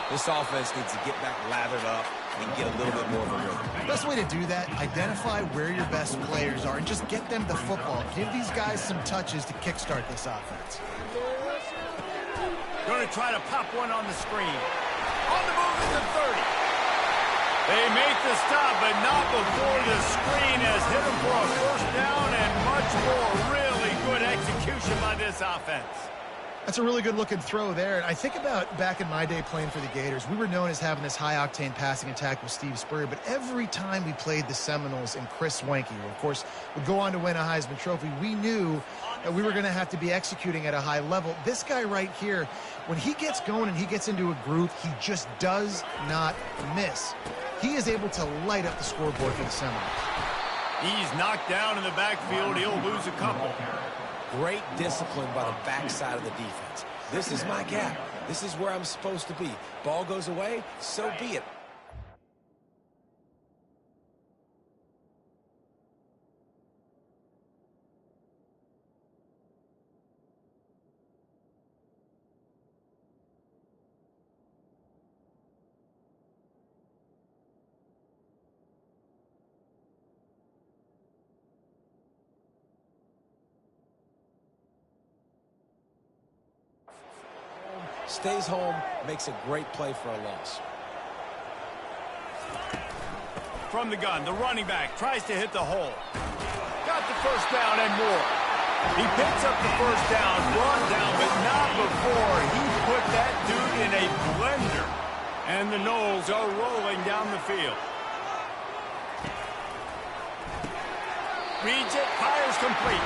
This offense needs to get back lathered up and get a little bit more of a rhythm. Best way to do that, identify where your best players are and just get them the football. Give these guys some touches to kickstart this offense. Going to try to pop one on the screen. On the move to the 30. They make the stop, but not before the screen has hit them for a first down and much more. Really good execution by this offense. That's a really good-looking throw there. I think about back in my day playing for the Gators, we were known as having this high-octane passing attack with Steve Spurrier, but every time we played the Seminoles and Chris Wenke, who, of course, would go on to win a Heisman Trophy, we knew that we were going to have to be executing at a high level. This guy right here, when he gets going and he gets into a groove, he just does not miss. He is able to light up the scoreboard for the Seminoles. He's knocked down in the backfield. He'll lose a couple. Great discipline by the backside of the defense. This is my gap. This is where I'm supposed to be. Ball goes away, so be it. Stays home, makes a great play for a loss. From the gun, the running back tries to hit the hole. Got the first down and more. He picks up the first down, brought down, but not before he put that dude in a blender. And the Noles are rolling down the field. Reads it, fires complete.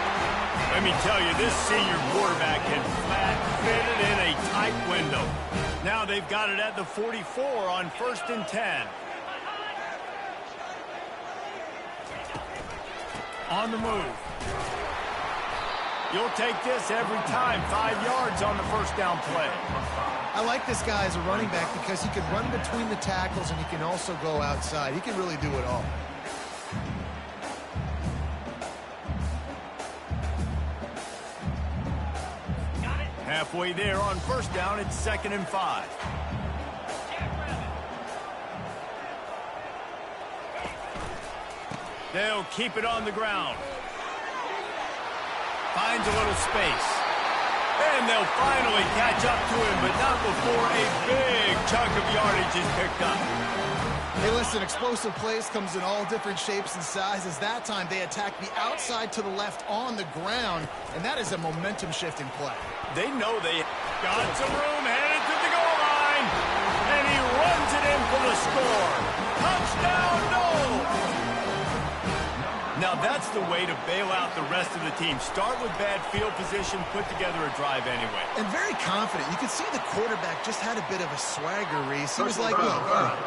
Let me tell you, this senior quarterback can flat fit it in a tight window. Now they've got it at the 44 on 1st and 10. On the move. You'll take this every time. 5 yards on the first down play. I like this guy as a running back because he can run between the tackles and he can also go outside. He can really do it all. Halfway there on first down, it's 2nd and 5. They'll keep it on the ground. Finds a little space. And they'll finally catch up to him, but not before a big chunk of yardage is picked up. Hey, listen, explosive plays comes in all different shapes and sizes. That time, they attack the outside to the left on the ground, and that is a momentum-shifting play. They know they got some room, headed to the goal line, and he runs it in for the score. Touchdown, Noles! Now that's the way to bail out the rest of the team. Start with bad field position, put together a drive anyway. And very confident. You could see the quarterback just had a bit of a swagger, Reese. He was like, look,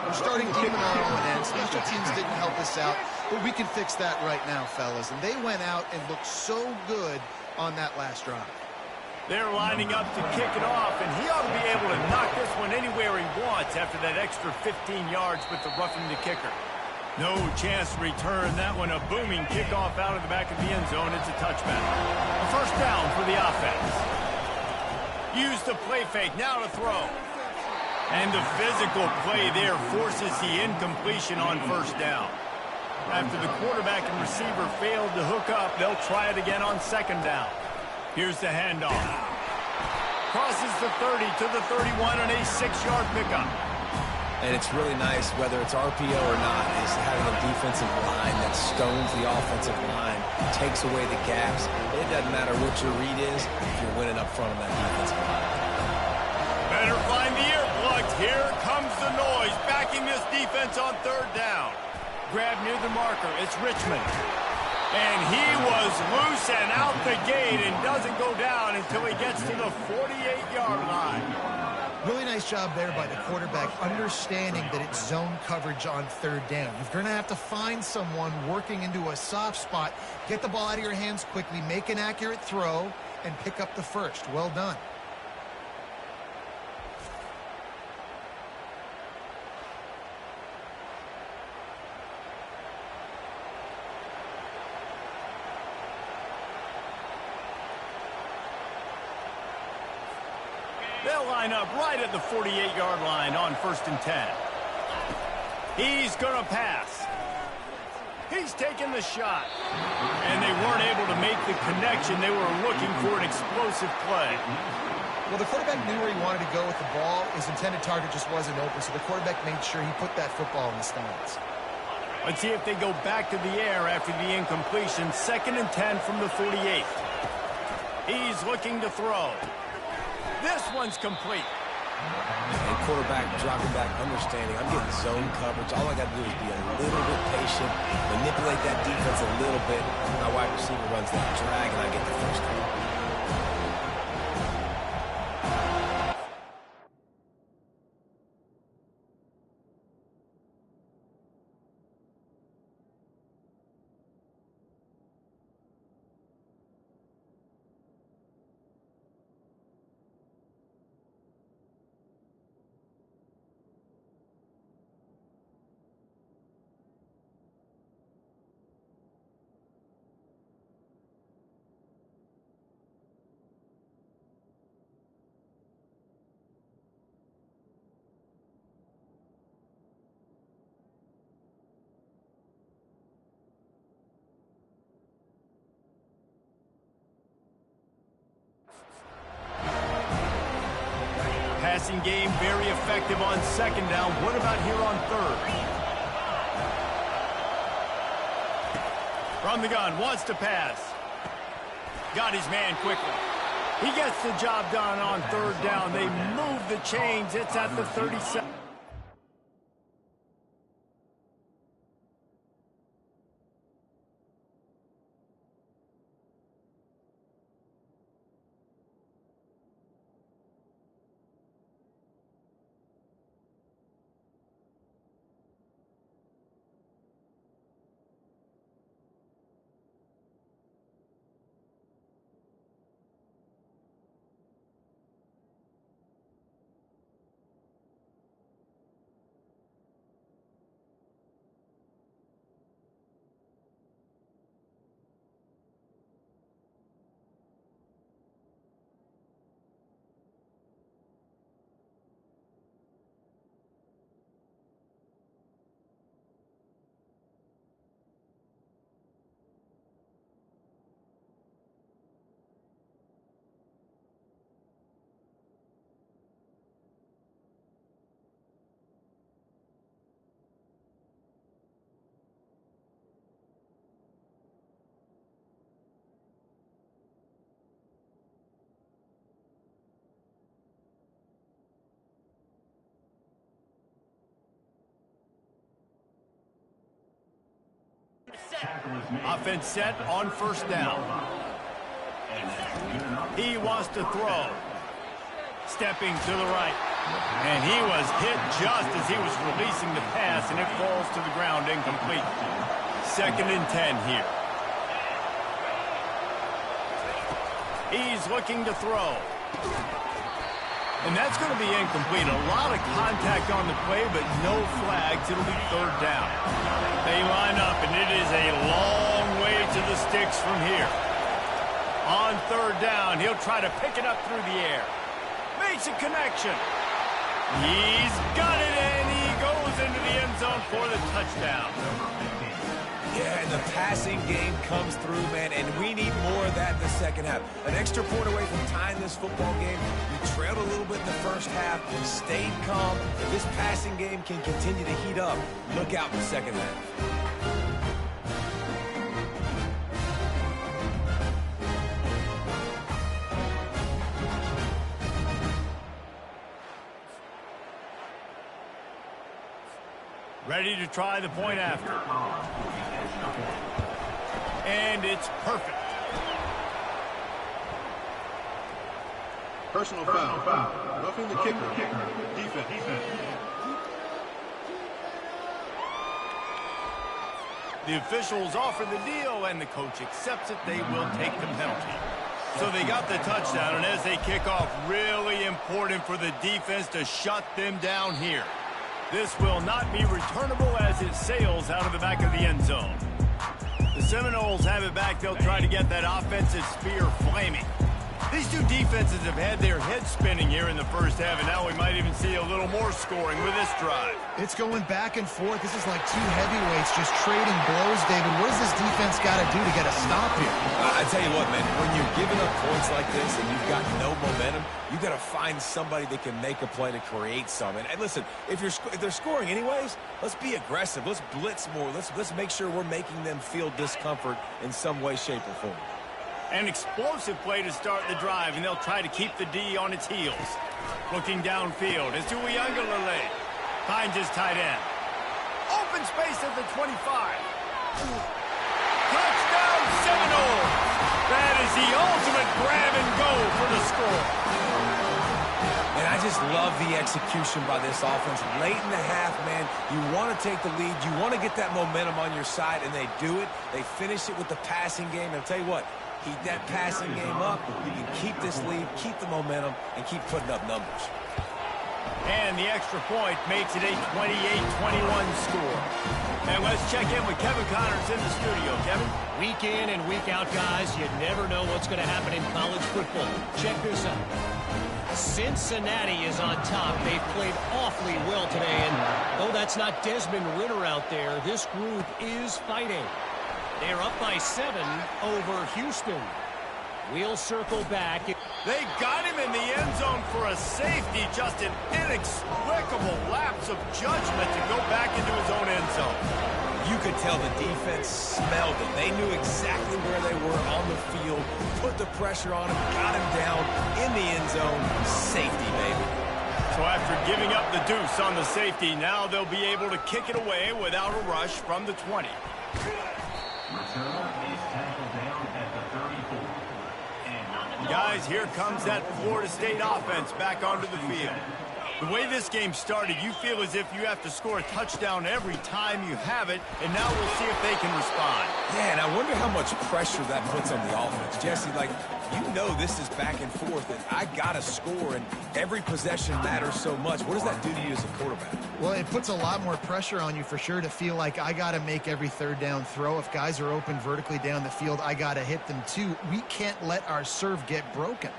we're starting deep in our own end. Special teams didn't help us out, but we can fix that right now, fellas. And they went out and looked so good on that last drive. They're lining up to kick it off, and he ought to be able to knock this one anywhere he wants after that extra 15 yards with the roughing the kicker. No chance to return that one. A booming kickoff out of the back of the end zone. It's a touchback. A first down for the offense. Use the play fake. Now to throw. And the physical play there forces the incompletion on first down. After the quarterback and receiver failed to hook up, they'll try it again on 2nd down. Here's the handoff. Crosses the 30 to the 31 on a 6-yard pickup. And it's really nice, whether it's RPO or not, is having a defensive line that stones the offensive line, takes away the gaps. It doesn't matter what your read is if you're winning up front of that defensive line. Better find the earplugs. Here comes the noise, backing this defense on 3rd down. Grab near the marker. It's Richmond. And he was loose and out the gate and doesn't go down until he gets to the 48-yard line. Really nice job there by the quarterback, understanding that it's zone coverage on 3rd down. You're going to have to find someone working into a soft spot, get the ball out of your hands quickly, make an accurate throw, and pick up the first. Well done. They'll They'll line up right at the 48-yard line on 1st and 10. He's going to pass. He's taking the shot. And they weren't able to make the connection. They were looking for an explosive play. Well, the quarterback knew where he wanted to go with the ball. His intended target just wasn't open, so the quarterback made sure he put that football in the stands. Let's see if they go back to the air after the incompletion. 2nd and 10 from the 48. He's looking to throw. This one's complete. And quarterback dropping back, understanding I'm getting zone coverage. All I got to do is be a little bit patient, manipulate that defense a little bit. My wide receiver runs that drag, and I get the first down. Passing game very effective on 2nd down. What about here on 3rd? From the gun, wants to pass. Got his man quickly. He gets the job done on 3rd down. They move the chains. It's at the 37. Offense set on 1st down. He wants to throw. Stepping to the right. And he was hit just as he was releasing the pass, and it falls to the ground incomplete. 2nd and 10 here. He's looking to throw. And that's going to be incomplete. A lot of contact on the play, but no flags. It'll be 3rd down. They line up, and it is a long way to the sticks from here. On 3rd down, he'll try to pick it up through the air. Makes a connection. He's got it, and he goes into the end zone for the touchdown. Yeah, and the passing game comes through, man, and we need more of that in the 2nd half. An extra point away from tying this football game. We trailed a little bit in the 1st half, stayed calm. If this passing game can continue to heat up, look out in the 2nd half. Ready to try the point after. And it's perfect. Personal foul. Roughing the kicker. Defense. The officials offer the deal, and the coach accepts it. They will take the penalty. So they got the touchdown, and as they kick off, really important for the defense to shut them down here. This will not be returnable as it sails out of the back of the end zone. The Seminoles have it back. They'll try to get that offensive spear flaming. These two defenses have had their heads spinning here in the first half, and now we might even see a little more scoring with this drive. It's going back and forth. This is like two heavyweights just trading blows, David. What does this defense got to do to get a stop here? I tell you what, man, when you're giving up points like this and you've got no momentum, you got to find somebody that can make a play to create some. And listen, if they're scoring anyways, let's be aggressive. Let's blitz more. Let's make sure we're making them feel discomfort in some way, shape, or form. An explosive play to start the drive, and they'll try to keep the D on its heels. Looking downfield as Uiagalelei finds his tight end. Open space at the 25. Touchdown Seminoles! That is the ultimate grab and go for the score. And I just love the execution by this offense. Late in the half, man, you want to take the lead. You want to get that momentum on your side, and they do it. They finish it with the passing game. And I'll tell you what, keep that passing game up. You can keep this lead, keep the momentum, and keep putting up numbers. And the extra point makes it a 28-21 score. And let's check in with Kevin Connors in the studio. Kevin? Week in and week out, guys, you never know what's going to happen in college football. Check this out. Cincinnati is on top. They've played awfully well today, and though that's not Desmond Ridder out there, this group is fighting. They're up by 7 over Houston. We'll circle back. They got him in the end zone for a safety. Just an inexplicable lapse of judgment to go back into his own end zone. You could tell the defense smelled it. They knew exactly where they were on the field, put the pressure on him, got him down in the end zone. Safety, baby. So after giving up the deuce on the safety, now they'll be able to kick it away without a rush from the 20. Guys, here comes that Florida State offense back onto the field. The way this game started, you feel as if you have to score a touchdown every time you have it, and now we'll see if they can respond. Yeah, and I wonder how much pressure that puts on the offense. Jesse, like, you know this is back and forth, and I got to score, and every possession matters so much. What does that do to you as a quarterback? Well, it puts a lot more pressure on you for sure to feel like I got to make every third down throw. If guys are open vertically down the field, I got to hit them too. We can't let our serve get broken.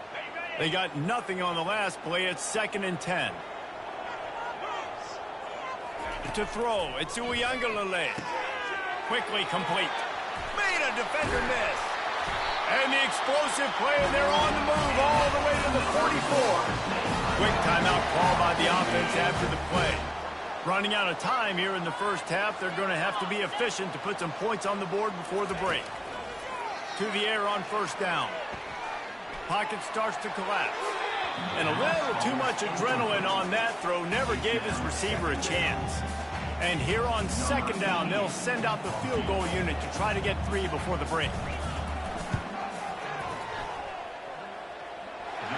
They got nothing on the last play. It's 2nd and 10. To throw, it's Uiagalelei. Quickly complete. Made a defender miss. And the explosive play, and they're on the move all the way to the 44. Quick timeout call by the offense after the play. Running out of time here in the first half, they're going to have to be efficient to put some points on the board before the break. To the air on 1st down. Pocket starts to collapse. And a little too much adrenaline on that throw never gave his receiver a chance. And here on 2nd down, they'll send out the field goal unit to try to get 3 before the break.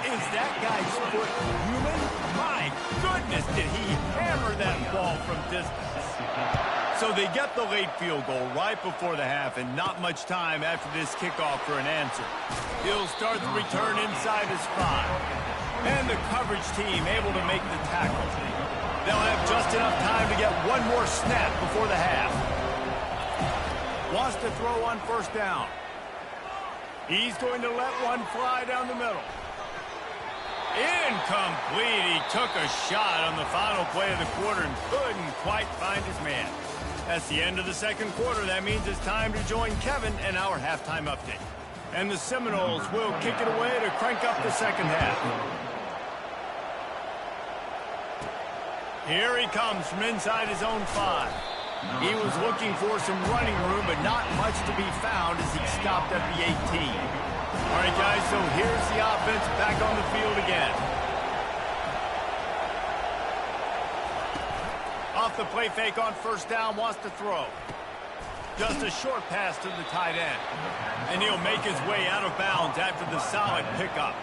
Is that guy's foot human? My goodness, did he hammer that ball from distance. So they get the late field goal right before the half, and not much time after this kickoff for an answer. He'll start the return inside his 5. And the coverage team able to make the tackle. They'll have just enough time to get one more snap before the half. Wants to throw on 1st down. He's going to let one fly down the middle. Incomplete. He took a shot on the final play of the quarter and couldn't quite find his man. That's the end of the 2nd quarter. That means it's time to join Kevin and our halftime update. And the Seminoles will kick it away to crank up the 2nd half. Here he comes from inside his own 5. He was looking for some running room, but not much to be found as he stopped at the 18. All right, guys, so here's the offense back on the field again. Off the play fake on 1st down, wants to throw. Just a short pass to the tight end. And he'll make his way out of bounds after the solid pickup.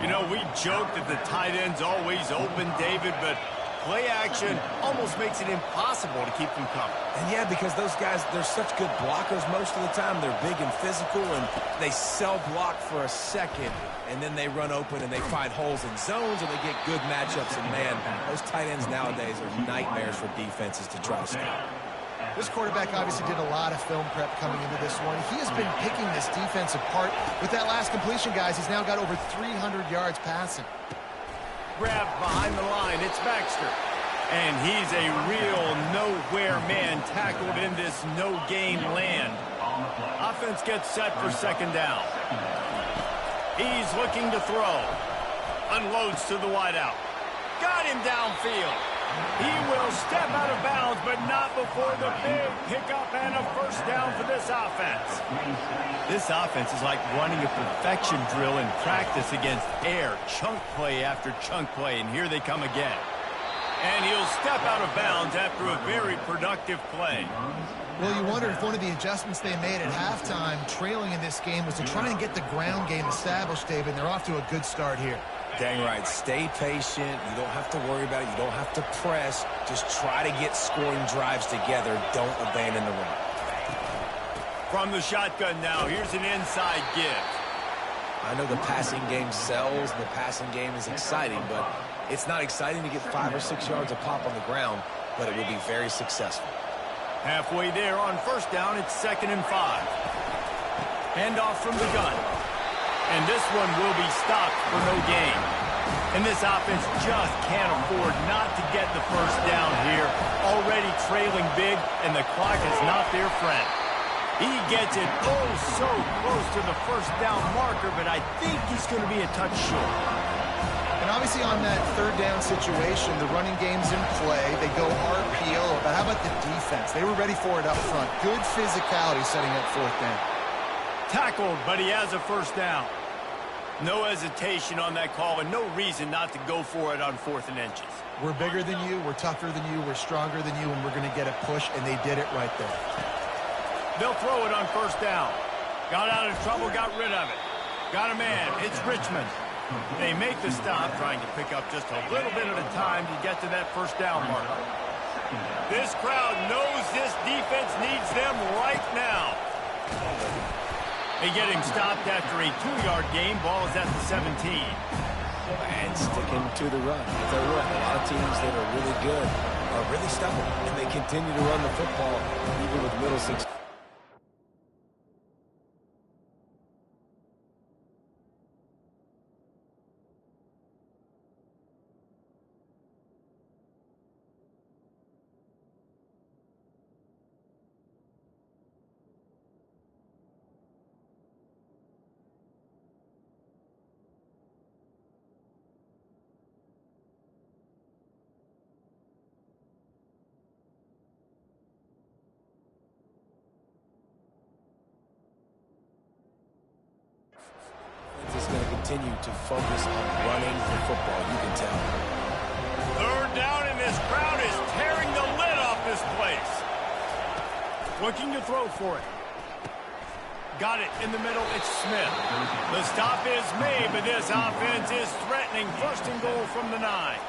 You know, we joke that the tight end's always open, David, but play action almost makes it impossible to keep them coming. And yeah, because those guys, they're such good blockers most of the time. They're big and physical, and they sell block for a second, and then they run open and they find holes in zones, and they get good matchups. And man, those tight ends nowadays are nightmares for defenses to try to stop. This quarterback obviously did a lot of film prep coming into this one. He has been picking this defense apart. With that last completion, guys, he's now got over 300 yards passing. Grabbed behind the line. It's Baxter. And he's a real nowhere man tackled in this no-game land. Offense gets set for second down. He's looking to throw. Unloads to the wideout. Got him downfield. He will step out of bounds, but not before the big pickup and a first down for this offense. This offense is like running a perfection drill in practice against air. Chunk play after chunk play, and here they come again. And he'll step out of bounds after a very productive play. Well, you wonder if one of the adjustments they made at halftime, trailing in this game, was to try and get the ground game established, David, and they're off to a good start here. Dang right. Stay patient. You don't have to worry about it. You don't have to press. Just try to get scoring drives together. Don't abandon the run. From the shotgun now, here's an inside give. I know the passing game sells, and the passing game is exciting, but it's not exciting to get 5 or 6 yards a pop on the ground, but it will be very successful. Halfway there on first down, it's 2nd and 5. Handoff from the gun. And this one will be stopped for no gain. And this offense just can't afford not to get the first down here. Already trailing big, and the clock is not their friend. He gets it oh so close to the first down marker, but I think he's going to be a touch short. And obviously on that third down situation, the running game's in play. They go RPO, but how about the defense? They were ready for it up front. Good physicality setting up fourth down. Tackled, but he has a first down. No hesitation on that call, and no reason not to go for it on 4th and inches. We're bigger than you, we're tougher than you, we're stronger than you, and we're going to get a push, and they did it right there. They'll throw it on first down. Got out of trouble, got rid of it. Got a man, it's Richmond. They make the stop, trying to pick up just a little bit at a time to get to that first down marker. This crowd knows this defense needs them right now. They get him stopped after a 2-yard gain. Ball is at the 17. And sticking to the run. I'll tell you what, a lot of teams that are really good are really stubborn, and they continue to run the football even with little success. Continue to focus on running the football, you can tell. Third down, and this crowd is tearing the lid off this place. Looking to throw for it. Got it in the middle, it's Smith. The stop is made, but this offense is threatening 1st and goal from the 9.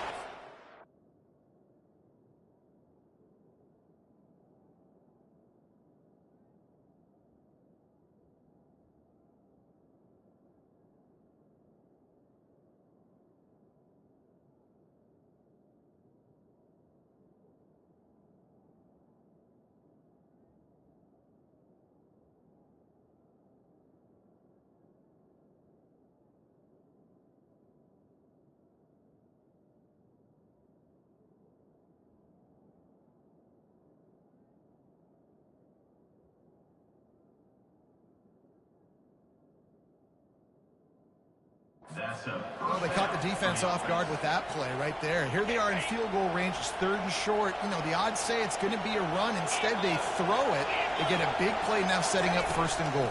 Well, they caught the defense off guard with that play right there. Here they are in field goal range. It's 3rd and short. You know, the odds say it's going to be a run. Instead, they throw it. They get a big play now setting up 1st and goal.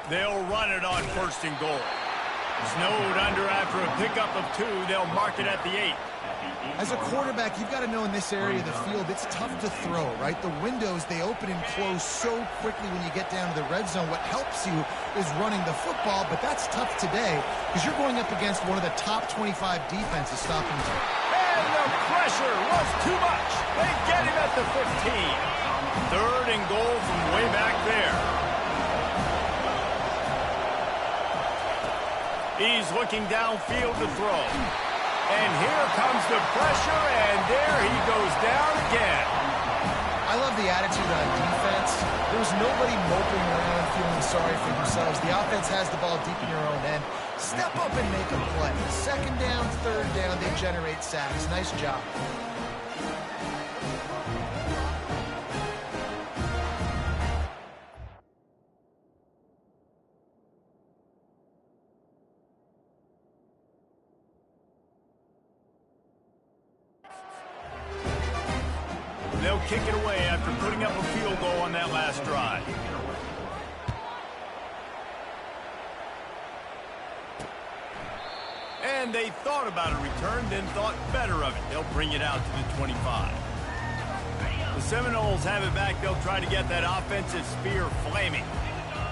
They'll run it on 1st and goal. Snowed under after a pickup of 2. They'll mark it at the 8. As a quarterback, you've got to know in this area of the field, it's tough to throw, right? The windows, they open and close so quickly when you get down to the red zone. What helps you is running the football, but that's tough today because you're going up against one of the top 25 defenses stopping you. And the pressure was too much. They get him at the 15. 3rd and goal from way back there. He's looking downfield to throw. And here comes the pressure, and there he goes down again. I love the attitude on there's nobody moping around feeling sorry for themselves. The offense has the ball deep in your own end. Step up and make a play. Second down, third down, they generate sacks. Nice job. They'll kick it away after putting up a field goal on that last drive. And they thought about a return, then thought better of it. They'll bring it out to the 25. The Seminoles have it back. They'll try to get that offensive spear flaming.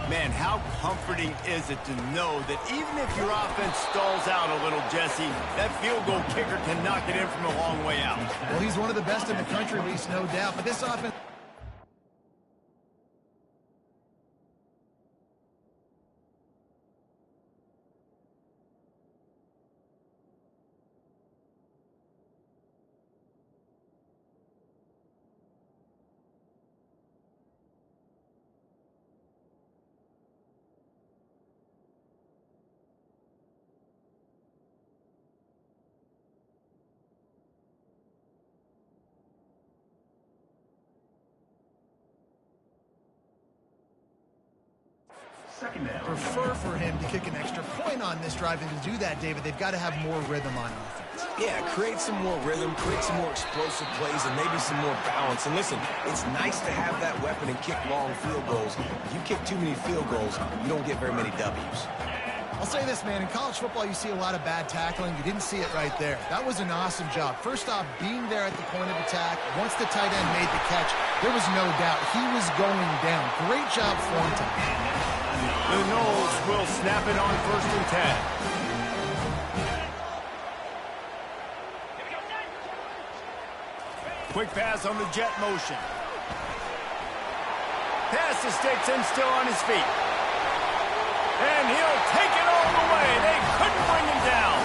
Man, how comforting is it to know that even if your offense stalls out a little, Jesse, that field goal kicker can knock it in from a long way out. Well, he's one of the best in the country, Reese, no doubt. But this offense... prefer for him to kick an extra point on this drive, and to do that, David, they've got to have more rhythm on offense. Yeah, create some more rhythm, create some more explosive plays, and maybe some more balance. And listen, it's nice to have that weapon and kick long field goals. If you kick too many field goals, you don't get very many W's. I'll say this, man, in college football, you see a lot of bad tackling. You didn't see it right there. That was an awesome job. First off, being there at the point of attack. Once the tight end made the catch, there was no doubt he was going down. Great job Thornton. The Noles will snap it on 1st and 10. Quick pass on the jet motion. Pass to sticks and still on his feet. And he'll take it all the way. They couldn't bring him down.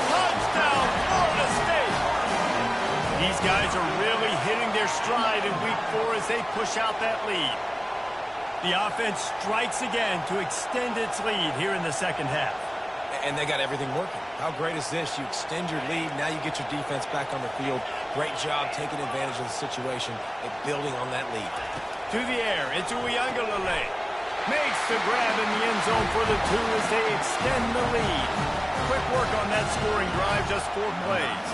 Touchdown, Florida State. These guys are really hitting their stride in week 4 as they push out that lead. The offense strikes again to extend its lead here in the second half. And they got everything working. How great is this? You extend your lead, now you get your defense back on the field. Great job taking advantage of the situation and building on that lead. To the air, it's Uiagalelei. Makes the grab in the end zone for the 2 as they extend the lead. Quick work on that scoring drive, just 4 plays.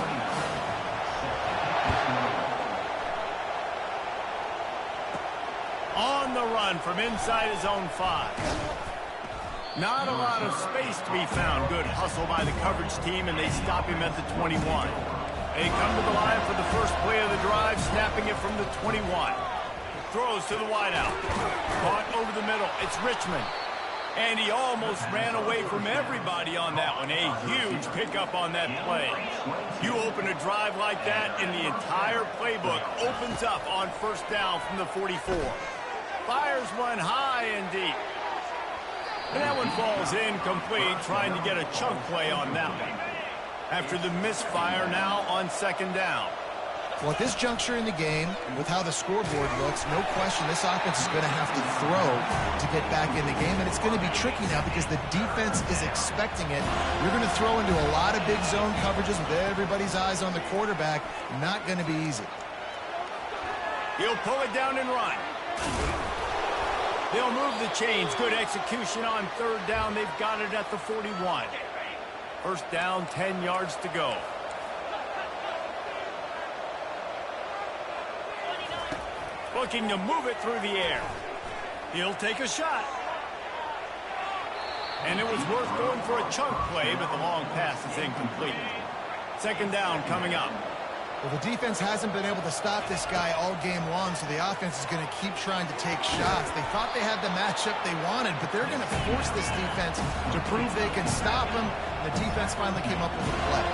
On the run from inside his own 5. Not a lot of space to be found. Good hustle by the coverage team, and they stop him at the 21. They come to the line for the first play of the drive, snapping it from the 21. Throws to the wideout. Caught over the middle. It's Richmond. And he almost ran away from everybody on that one. A huge pickup on that play. You open a drive like that, and the entire playbook opens up on 1st down from the 44. Fires one high and deep. And that one falls incomplete, trying to get a chunk play on that one. After the misfire, now on 2nd down. Well, at this juncture in the game, with how the scoreboard looks, no question this offense is going to have to throw to get back in the game, and it's going to be tricky now because the defense is expecting it. You're going to throw into a lot of big zone coverages with everybody's eyes on the quarterback. Not going to be easy. He'll pull it down and run. They'll move the chains. Good execution on 3rd down. They've got it at the 41. 1st down, 10 yards to go. Looking to move it through the air. He'll take a shot. And it was worth going for a chunk play, but the long pass is incomplete. 2nd down coming up. Well, the defense hasn't been able to stop this guy all game long, so the offense is going to keep trying to take shots. They thought they had the matchup they wanted, but they're going to force this defense to prove they can stop him. The defense finally came up with a play.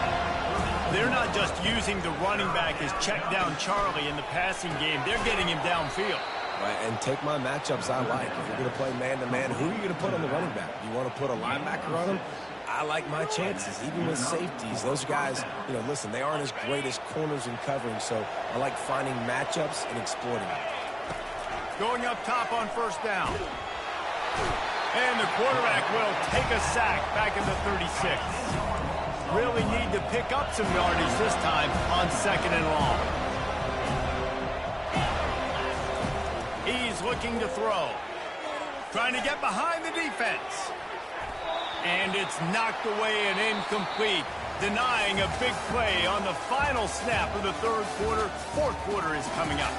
They're not just using the running back as check down Charlie in the passing game. They're getting him downfield. Right, and take my matchups I like. If you're going to play man-to-man, who are you going to put on the running back? You want to put a linebacker on him? I like my chances, even with safeties. Those guys, you know, listen, they aren't as great as corners and covering, so I like finding matchups and exploiting them. Going up top on first down. And the quarterback will take a sack back at the 36. Really need to pick up some yardage this time on second and long. He's looking to throw. Trying to get behind the defense. And it's knocked away and incomplete, denying a big play on the final snap of the third quarter. Fourth quarter is coming up.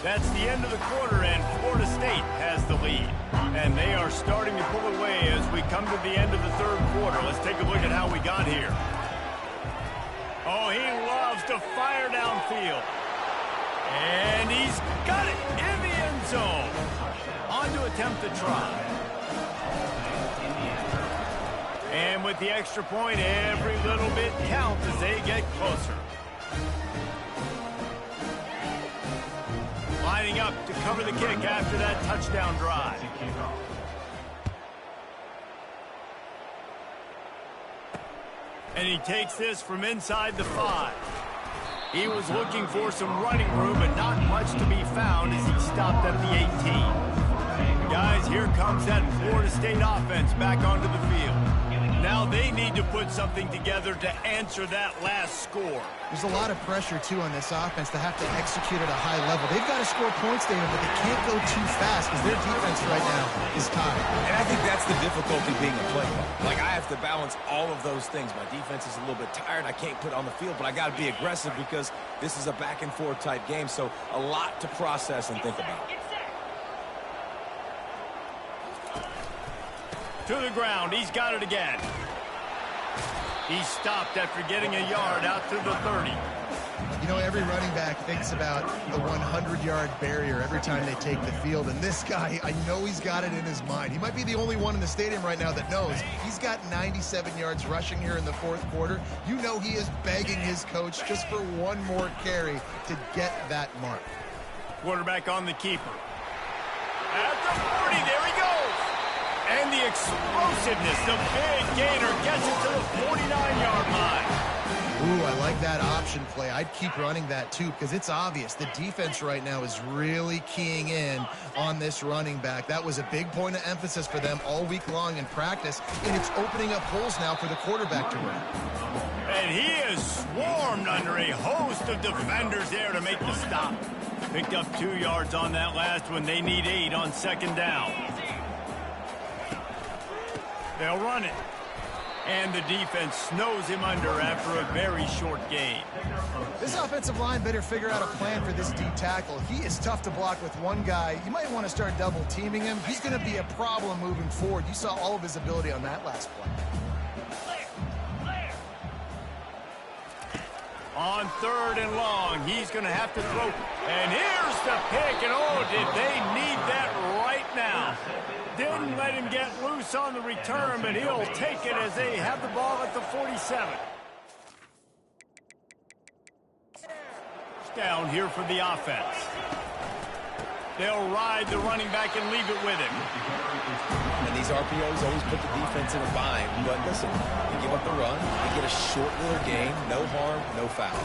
That's the end of the quarter, and Florida State has the lead. And they are starting to pull away as we come to the end of the third quarter. Let's take a look at how we got here. Oh, he loves to fire downfield. And he's got it in the end zone. On to attempt the try. And with the extra point, every little bit counts as they get closer. Lining up to cover the kick after that touchdown drive. And he takes this from inside the 5. He was looking for some running room, but not much to be found as he stopped at the 18. Guys, here comes that Florida State offense back onto the field. Now they need to put something together to answer that last score. There's a lot of pressure, too, on this offense to have to execute at a high level. They've got to score points, David, but they can't go too fast because their defense right now is tired. And I think that's the difficulty being a play caller. Like, I have to balance all of those things. My defense is a little bit tired. I can't put it on the field, but I got to be aggressive because this is a back-and-forth type game, so a lot to process and think about. To the ground. He's got it again. He stopped after getting a yard out to the 30. You know, every running back thinks about the 100-yard barrier every time they take the field. And this guy, I know he's got it in his mind. He might be the only one in the stadium right now that knows. He's got 97 yards rushing here in the fourth quarter. You know he is begging his coach just for one more carry to get that mark. Quarterback on the keeper. At the 40, there he goes. And the explosiveness, the big gainer gets it to the 49-yard line. Ooh, I like that option play. I'd keep running that, too, because it's obvious. The defense right now is really keying in on this running back. That was a big point of emphasis for them all week long in practice, and it's opening up holes now for the quarterback to run. And he is swarmed under a host of defenders there to make the stop. Picked up 2 yards on that last one. They need 8 on second down. They'll run it. And the defense snows him under after a very short gain. This offensive line better figure out a plan for this D tackle. He is tough to block with one guy. You might want to start double teaming him. He's going to be a problem moving forward. You saw all of his ability on that last play. On third and long, he's going to have to throw. And here's the pick. And oh, did they need that right now. Didn't let him get loose on the return, but he'll take it as they have the ball at the 47. Down here for the offense. They'll ride the running back and leave it with him. And these RPOs always put the defense in a bind. But listen, you give up the run, you get a short little gain, no harm, no foul.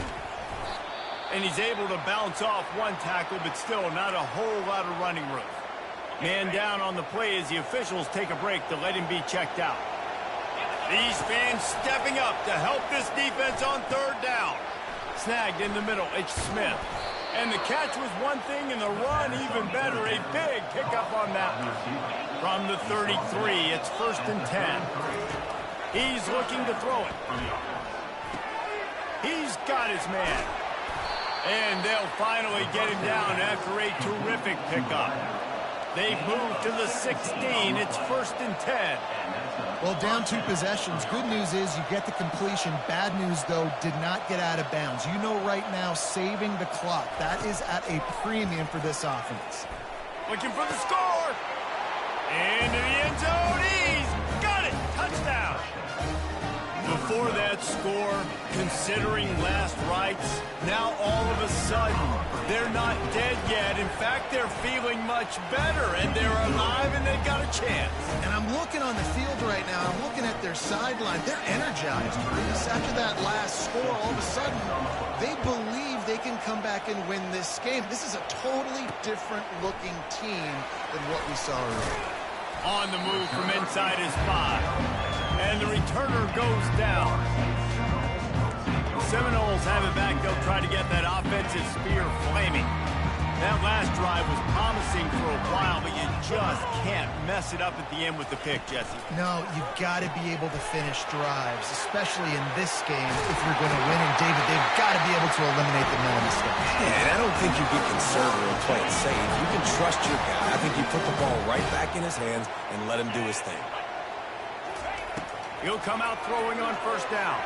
And he's able to bounce off one tackle, but still not a whole lot of running room. Man down on the play as the officials take a break to let him be checked out. These fans stepping up to help this defense on third down. Snagged in the middle, H. Smith. And the catch was one thing, and the run even better. A big pickup on that one. From the 33, it's 1st and 10. He's looking to throw it. He's got his man. And they'll finally get him down after a terrific pickup. They've moved to the 16. It's 1st and 10. Well, down 2 possessions. Good news is you get the completion. Bad news, though, did not get out of bounds. You know right now, saving the clock. That is at a premium for this offense. Looking for the score. Into the end zone. He's got it. Touchdown. Before that score, considering last rites, now all of a sudden, They're not dead yet. In fact, they're feeling much better, and they're alive, and they've got a chance. And I'm looking on the field right now. I'm looking at their sideline. They're energized, Bruce. After that last score, all of a sudden, they believe they can come back and win this game. This is a totally different-looking team than what we saw earlier. On the move from inside his 5. And the returner goes down. Seminoles have it back. They'll try to get that offensive spear flaming. That last drive was promising for a while, but you just can't mess it up at the end with the pick, Jesse. No, you've got to be able to finish drives, especially in this game if you're going to win. And, David, they've got to be able to eliminate the middle mistakes. Yeah, and I don't think you get conservative and play it safe. You can trust your guy. I think you put the ball right back in his hands and let him do his thing. He'll come out throwing on first down.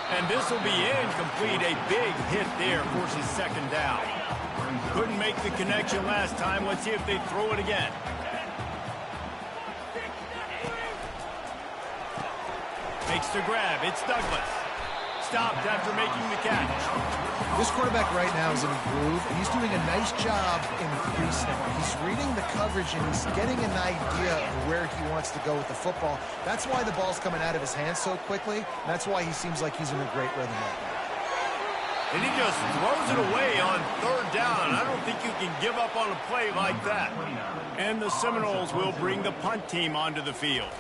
And this will be incomplete. A big hit there forces second down. Couldn't make the connection last time. Let's see if they throw it again. Makes the grab. It's Douglas. Stopped after making the catch. This quarterback right now is in a groove, and he's doing a nice job in the pre-snap. He's reading the coverage, and he's getting an idea of where he wants to go with the football. That's why the ball's coming out of his hands so quickly, and that's why he seems like he's in a great rhythm right now. And he just throws it away on third down. I don't think you can give up on a play like that. And the Seminoles will bring the punt team onto the field.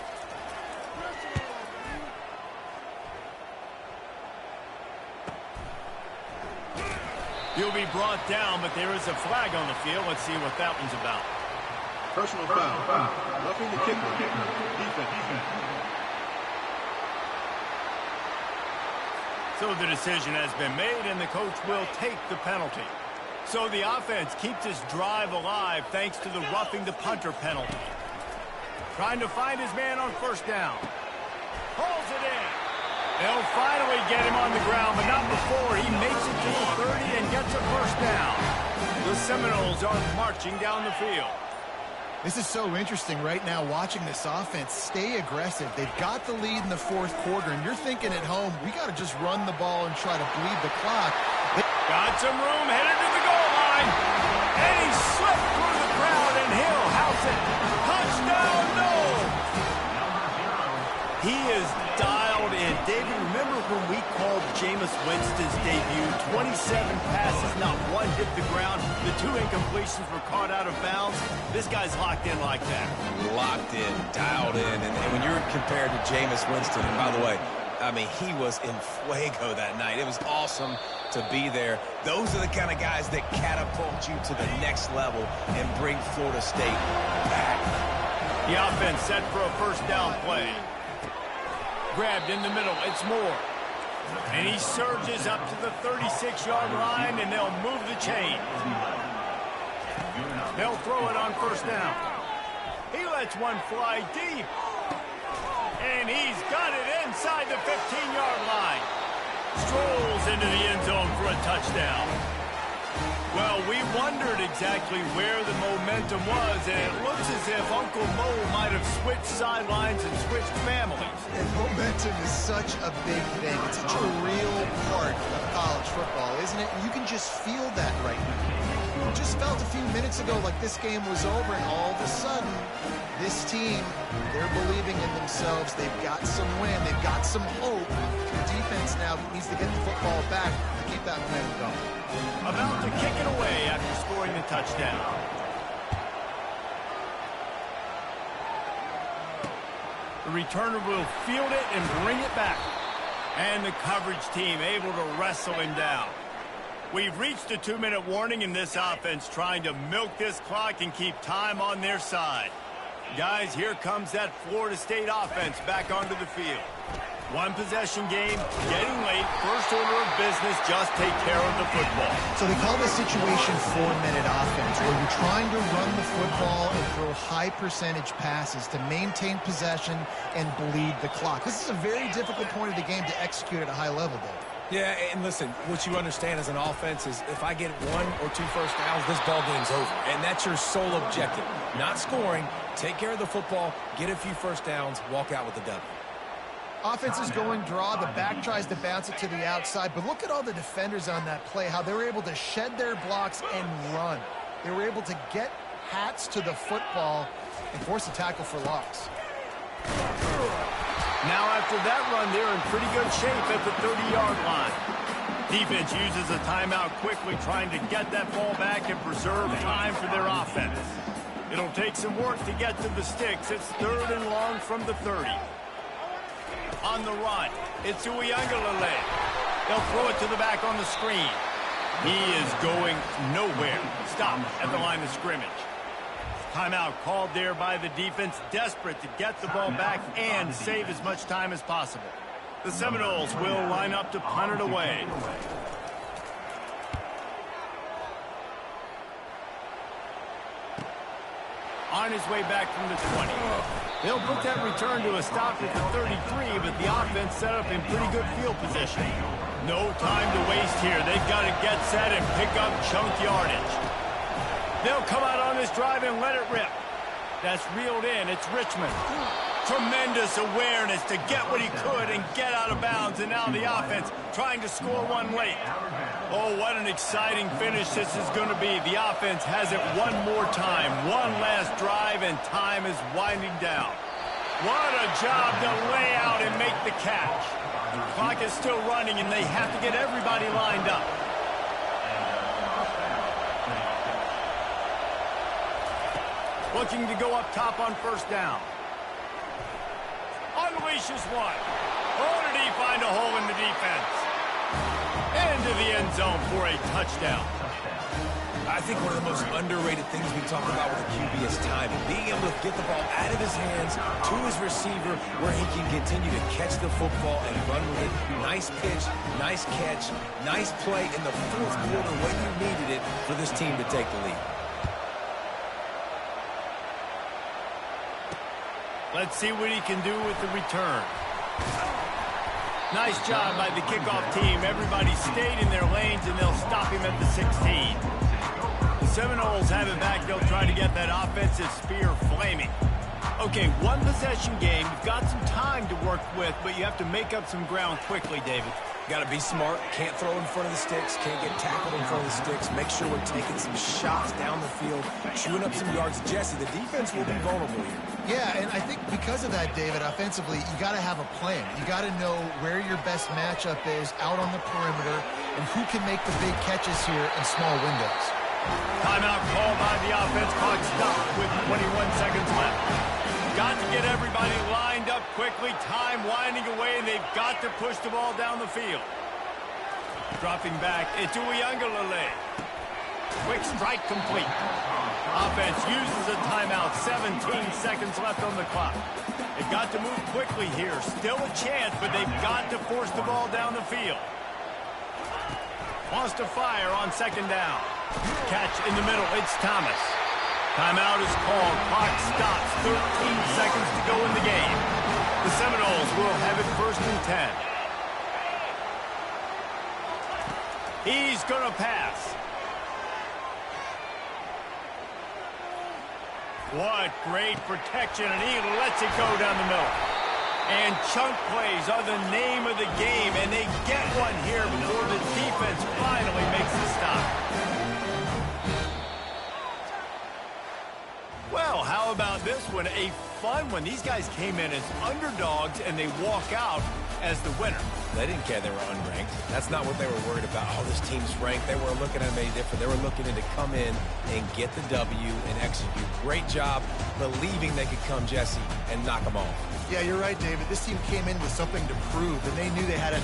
He'll be brought down, but there is a flag on the field. Let's see what that one's about. Personal foul. Roughing the kicker. Defense. So the decision has been made, and the coach will take the penalty. So the offense keeps his drive alive thanks to the roughing the punter penalty. Trying to find his man on first down. Pulls it in. They'll finally get him on the ground, but not before he makes it to the 30 and gets a first down. The Seminoles are marching down the field. This is so interesting right now watching this offense stay aggressive. They've got the lead in the fourth quarter, and you're thinking at home, we got to just run the ball and try to bleed the clock. Got some room, headed to the goal line. And he slipped through the crowd, and he'll house it. Touchdown, no! He is dialed in. David, remember when we called Jameis Winston's debut? 27 passes, not one hit the ground. The 2 incompletions were caught out of bounds. This guy's locked in like that. Locked in, dialed in. And when you're compared to Jameis Winston, and by the way, I mean, he was in fuego that night. It was awesome to be there. Those are the kind of guys that catapult you to the next level and bring Florida State back. The offense set for a first down play. Grabbed in the middle, it's Moore. And he surges up to the 36-yard line, and they'll move the chain. They'll throw it on first down. He lets one fly deep. And he's got it inside the 15-yard line. Strolls into the end zone for a touchdown. Well, we wondered exactly where the momentum was, and it looks as if Uncle Mo might have switched sidelines and switched families. And momentum is such a big thing. It's such a real part of college football, isn't it? And you can just feel that right now. You just felt a few minutes ago like this game was over, and all of a sudden, this team, they're believing in themselves. They've got some wind. They've got some hope. The defense now needs to get the football back to keep that momentum going. About to kick it away after scoring the touchdown. The returner will field it and bring it back. And the coverage team able to wrestle him down. We've reached a 2-minute warning in this offense, trying to milk this clock and keep time on their side. Guys, here comes that Florida State offense back onto the field. One possession game, getting late, first order of business, just take care of the football. So they call this situation 4-minute offense, where you're trying to run the football and throw high percentage passes to maintain possession and bleed the clock. This is a very difficult point of the game to execute at a high level, though. Yeah, and listen, what you understand as an offense is if I get 1 or 2 first downs, this ball game's over. And that's your sole objective. Not scoring, take care of the football, get a few first downs, walk out with the W. Offense is going draw. The back tries to bounce it to the outside. But look at all the defenders on that play, how they were able to shed their blocks and run. They were able to get hats to the football and force a tackle for loss. Now after that run, they're in pretty good shape at the 30-yard line. Defense uses a timeout quickly, trying to get that ball back and preserve time for their offense. It'll take some work to get to the sticks. It's 3rd and long from the 30. On the run, it's Uiagalelei. They'll throw it to the back on the screen. He is going nowhere. Stop at the line of scrimmage. Timeout called there by the defense, desperate to get the ball back and save as much time as possible. The Seminoles will line up to punt it away. On his way back from the 20. They'll put that return to a stop at the 33, but the offense set up in pretty good field position. No time to waste here. They've got to get set and pick up chunk yardage. They'll come out on this drive and let it rip. That's reeled in. It's Richmond. Tremendous awareness to get what he could and get out of bounds. And now the offense trying to score one late. Oh, what an exciting finish this is going to be. The offense has it one more time. One last drive, and time is winding down. What a job to lay out and make the catch. The clock is still running, and they have to get everybody lined up. Looking to go up top on 1st down. Unleashes one. Oh, did he find a hole in the defense? Into the end zone for a touchdown. I think one of the most underrated things we talk about with the QB is timing. Being able to get the ball out of his hands to his receiver where he can continue to catch the football and run with it. Nice pitch, nice catch, nice play in the 4th quarter when you needed it for this team to take the lead. Let's see what he can do with the return. Nice job by the kickoff team. Everybody stayed in their lanes, and they'll stop him at the 16. The Seminoles have it back. They'll try to get that offensive spear flaming. Okay, one possession game. You've got some time to work with, but you have to make up some ground quickly, David. Got to be smart. Can't throw in front of the sticks. Can't get tackled in front of the sticks. Make sure we're taking some shots down the field, chewing up some yards. Jesse, the defense will be vulnerable here. Yeah, and I think because of that, David, offensively, you got to have a plan. You got to know where your best matchup is out on the perimeter and who can make the big catches here in small windows. Timeout called by the offense. Clock stopped with 21 seconds left. Got to get everybody lined up quickly. Time winding away, and they've got to push the ball down the field. Dropping back, it's Uiagalelei. Quick strike complete. Offense uses a timeout. 17 seconds left on the clock. They've got to move quickly here. Still a chance, but they've got to force the ball down the field. Wants to fire on 2nd down. Catch in the middle. It's Thomas. Timeout is called. Clock stops. 13 seconds to go in the game. The Seminoles will have it 1st and 10. He's going to pass. What great protection, and he lets it go down the middle. And chunk plays are the name of the game, and they get one here before the defense finally makes the stop. Well, how about this one? A fun one. These guys came in as underdogs, and they walk out as the winner. They didn't care they were unranked. That's not what they were worried about. Oh, this team's ranked. They weren't looking at them any different. They were looking to come in and get the W and execute. Great job believing they could come, Jesse, and knock them off. Yeah, you're right, David. This team came in with something to prove, and they knew they had an